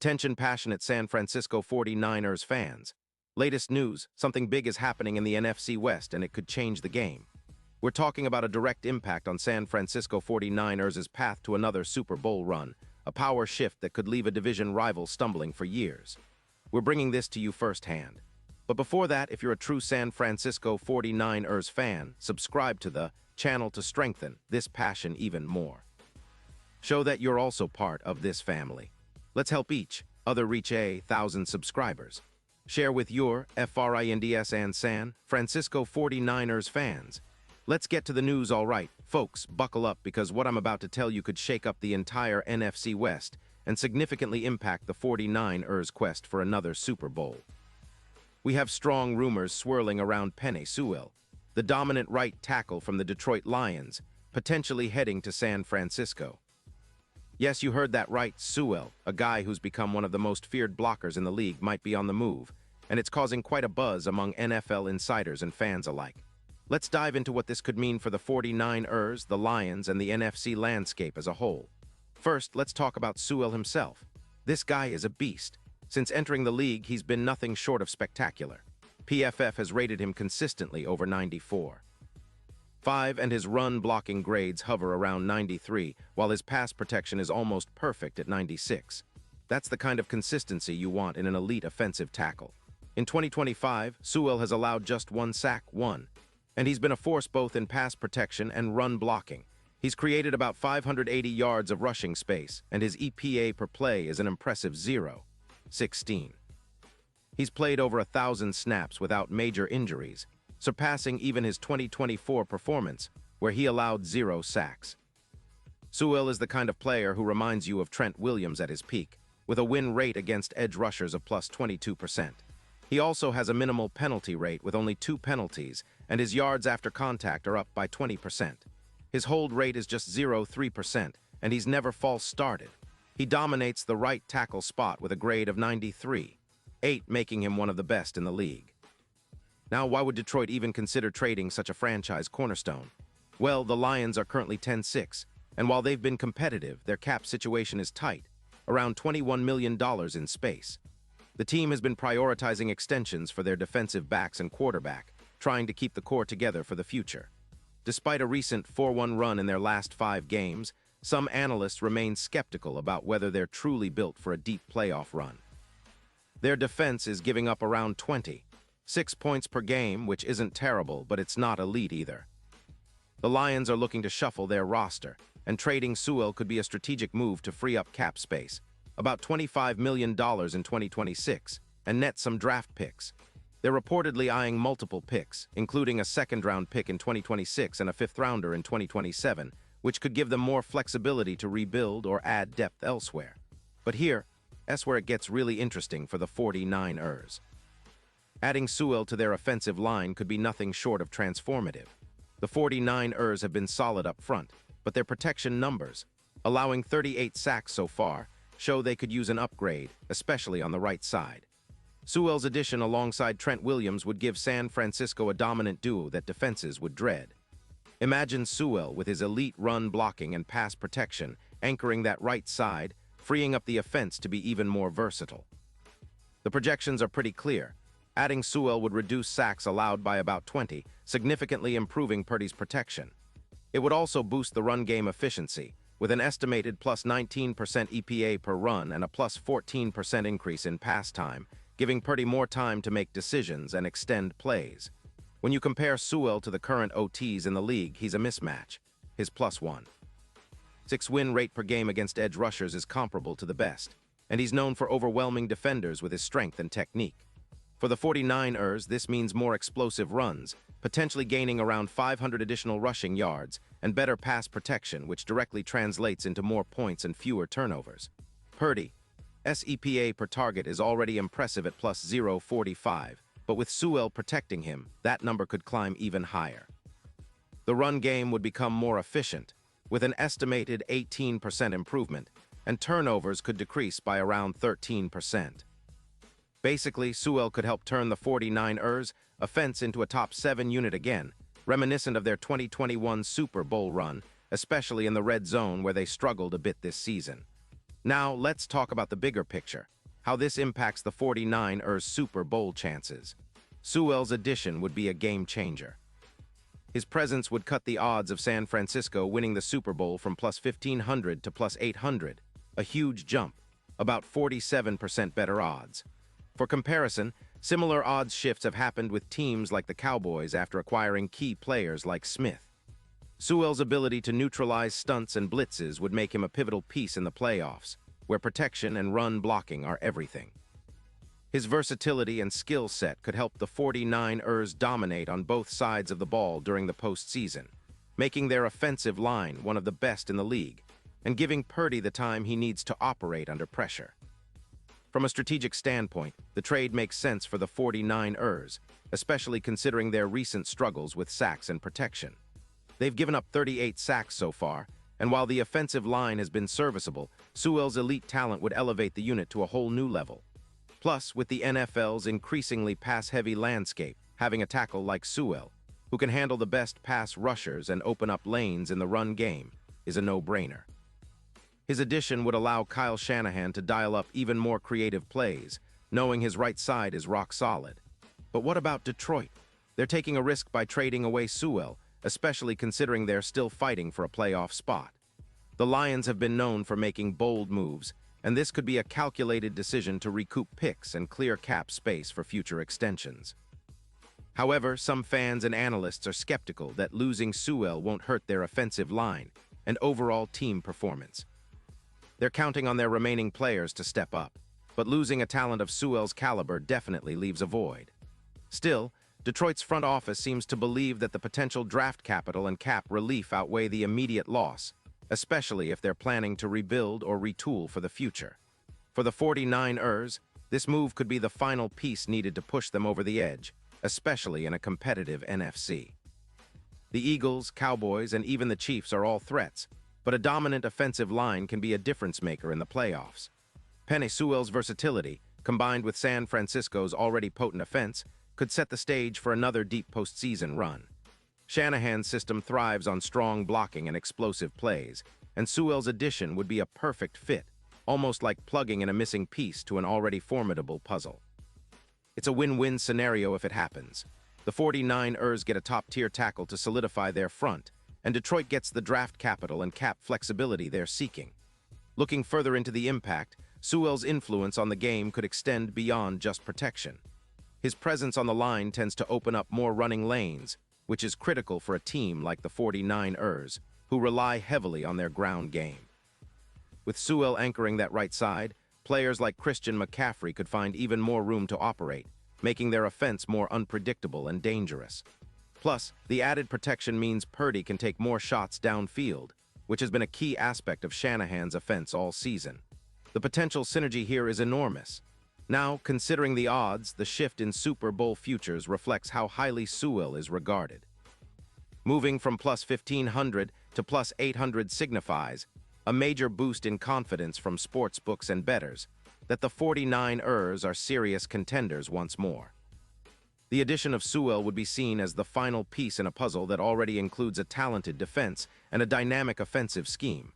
Attention passionate San Francisco 49ers fans. Latest news, something big is happening in the NFC West and it could change the game. We're talking about a direct impact on San Francisco 49ers' path to another Super Bowl run, a power shift that could leave a division rival stumbling for years. We're bringing this to you firsthand. But before that, if you're a true San Francisco 49ers fan, subscribe to the channel to strengthen this passion even more. Show that you're also part of this family. Let's help each other reach 1,000 subscribers. Share with your FRINDS and San Francisco 49ers fans. Let's get to the news, all right. Folks, buckle up because what I'm about to tell you could shake up the entire NFC West and significantly impact the 49ers' quest for another Super Bowl. We have strong rumors swirling around Penei Sewell, the dominant right tackle from the Detroit Lions, potentially heading to San Francisco. Yes, you heard that right, Sewell, a guy who's become one of the most feared blockers in the league, might be on the move, and it's causing quite a buzz among NFL insiders and fans alike. Let's dive into what this could mean for the 49ers, the Lions, and the NFC landscape as a whole. First, let's talk about Sewell himself. This guy is a beast. Since entering the league, he's been nothing short of spectacular. PFF has rated him consistently over 94. And his run-blocking grades hover around 93, while his pass protection is almost perfect at 96. That's the kind of consistency you want in an elite offensive tackle. In 2025, Sewell has allowed just one sack, and he's been a force both in pass protection and run blocking. He's created about 580 yards of rushing space, and his EPA per play is an impressive 0.16. He's played over 1,000 snaps without major injuries, surpassing even his 2024 performance, where he allowed 0 sacks. Sewell is the kind of player who reminds you of Trent Williams at his peak, with a win rate against edge rushers of plus 22%. He also has a minimal penalty rate with only 2 penalties, and his yards after contact are up by 20%. His hold rate is just 0.3%, and he's never false started. He dominates the right tackle spot with a grade of 93.8, making him one of the best in the league. Now, why would Detroit even consider trading such a franchise cornerstone? Well, the Lions are currently 10-6, and while they've been competitive, their cap situation is tight, around $21 million in space. The team has been prioritizing extensions for their defensive backs and quarterback, trying to keep the core together for the future. Despite a recent 4-1 run in their last 5 games, some analysts remain skeptical about whether they're truly built for a deep playoff run. Their defense is giving up around 26 points per game, which isn't terrible, but it's not elite either. The Lions are looking to shuffle their roster, and trading Sewell could be a strategic move to free up cap space, about $25 million in 2026, and net some draft picks. They're reportedly eyeing multiple picks, including a second-round pick in 2026 and a fifth-rounder in 2027, which could give them more flexibility to rebuild or add depth elsewhere. But that's where it gets really interesting for the 49ers. Adding Sewell to their offensive line could be nothing short of transformative. The 49ers have been solid up front, but their protection numbers, allowing 38 sacks so far, show they could use an upgrade, especially on the right side. Sewell's addition alongside Trent Williams would give San Francisco a dominant duo that defenses would dread. Imagine Sewell with his elite run blocking and pass protection anchoring that right side, freeing up the offense to be even more versatile. The projections are pretty clear. Adding Sewell would reduce sacks allowed by about 20, significantly improving Purdy's protection. It would also boost the run game efficiency, with an estimated plus 19% EPA per run and a plus 14% increase in pass time, giving Purdy more time to make decisions and extend plays. When you compare Sewell to the current OTs in the league, he's a mismatch. His plus 1.6 win rate per game against edge rushers is comparable to the best, and he's known for overwhelming defenders with his strength and technique. For the 49ers, this means more explosive runs, potentially gaining around 500 additional rushing yards, and better pass protection, which directly translates into more points and fewer turnovers. Purdy's EPA per target is already impressive at plus 0.45, but with Sewell protecting him, that number could climb even higher. The run game would become more efficient, with an estimated 18% improvement, and turnovers could decrease by around 13%. Basically, Sewell could help turn the 49ers' offense into a top 7 unit again, reminiscent of their 2021 Super Bowl run, especially in the red zone where they struggled a bit this season. Now, let's talk about the bigger picture, how this impacts the 49ers' Super Bowl chances. Sewell's addition would be a game changer. His presence would cut the odds of San Francisco winning the Super Bowl from plus 1,500 to plus 800, a huge jump, about 47% better odds. For comparison, similar odds shifts have happened with teams like the Cowboys after acquiring key players like Smith. Sewell's ability to neutralize stunts and blitzes would make him a pivotal piece in the playoffs, where protection and run blocking are everything. His versatility and skill set could help the 49ers dominate on both sides of the ball during the postseason, making their offensive line one of the best in the league, and giving Purdy the time he needs to operate under pressure. From a strategic standpoint, the trade makes sense for the 49ers, especially considering their recent struggles with sacks and protection. They've given up 38 sacks so far, and while the offensive line has been serviceable, Sewell's elite talent would elevate the unit to a whole new level. Plus, with the NFL's increasingly pass-heavy landscape, having a tackle like Sewell, who can handle the best pass rushers and open up lanes in the run game, is a no-brainer. His addition would allow Kyle Shanahan to dial up even more creative plays, knowing his right side is rock solid. But what about Detroit? They're taking a risk by trading away Sewell, especially considering they're still fighting for a playoff spot. The Lions have been known for making bold moves, and this could be a calculated decision to recoup picks and clear cap space for future extensions. However, some fans and analysts are skeptical that losing Sewell won't hurt their offensive line and overall team performance. They're counting on their remaining players to step up, but losing a talent of Sewell's caliber definitely leaves a void. Still, Detroit's front office seems to believe that the potential draft capital and cap relief outweigh the immediate loss, especially if they're planning to rebuild or retool for the future. For the 49ers, this move could be the final piece needed to push them over the edge, especially in a competitive NFC. The Eagles, Cowboys, and even the Chiefs are all threats, but a dominant offensive line can be a difference-maker in the playoffs. Penei Sewell's versatility, combined with San Francisco's already potent offense, could set the stage for another deep postseason run. Shanahan's system thrives on strong blocking and explosive plays, and Sewell's addition would be a perfect fit, almost like plugging in a missing piece to an already formidable puzzle. It's a win-win scenario if it happens. The 49ers get a top-tier tackle to solidify their front, and Detroit gets the draft capital and cap flexibility they're seeking. Looking further into the impact, Sewell's influence on the game could extend beyond just protection. His presence on the line tends to open up more running lanes, which is critical for a team like the 49ers, who rely heavily on their ground game. With Sewell anchoring that right side, players like Christian McCaffrey could find even more room to operate, making their offense more unpredictable and dangerous. Plus, the added protection means Purdy can take more shots downfield, which has been a key aspect of Shanahan's offense all season. The potential synergy here is enormous. Now, considering the odds, the shift in Super Bowl futures reflects how highly Sewell is regarded. Moving from plus 1,500 to plus 800 signifies a major boost in confidence from sportsbooks and bettors that the 49ers are serious contenders once more. The addition of Sewell would be seen as the final piece in a puzzle that already includes a talented defense and a dynamic offensive scheme.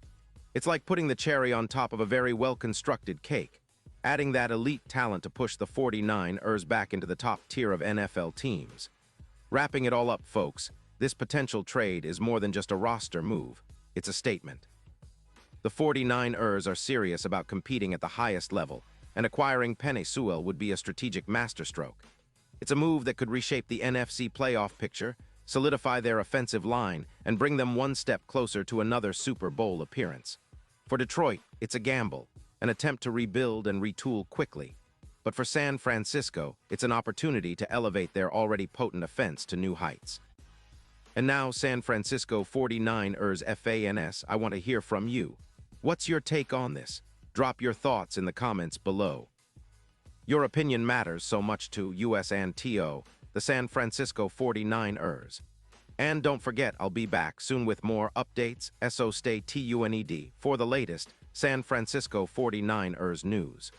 It's like putting the cherry on top of a very well-constructed cake, adding that elite talent to push the 49ers back into the top tier of NFL teams. Wrapping it all up, folks, this potential trade is more than just a roster move. It's a statement. The 49ers are serious about competing at the highest level, and acquiring Penei Sewell would be a strategic masterstroke. It's a move that could reshape the NFC playoff picture, solidify their offensive line, and bring them one step closer to another Super Bowl appearance. For Detroit, it's a gamble, an attempt to rebuild and retool quickly. But for San Francisco, it's an opportunity to elevate their already potent offense to new heights. And now, San Francisco 49ers fans, I want to hear from you. What's your take on this? Drop your thoughts in the comments below. Your opinion matters so much to US and TO, the San Francisco 49ers. And don't forget, I'll be back soon with more updates, stay tuned for the latest San Francisco 49ers news.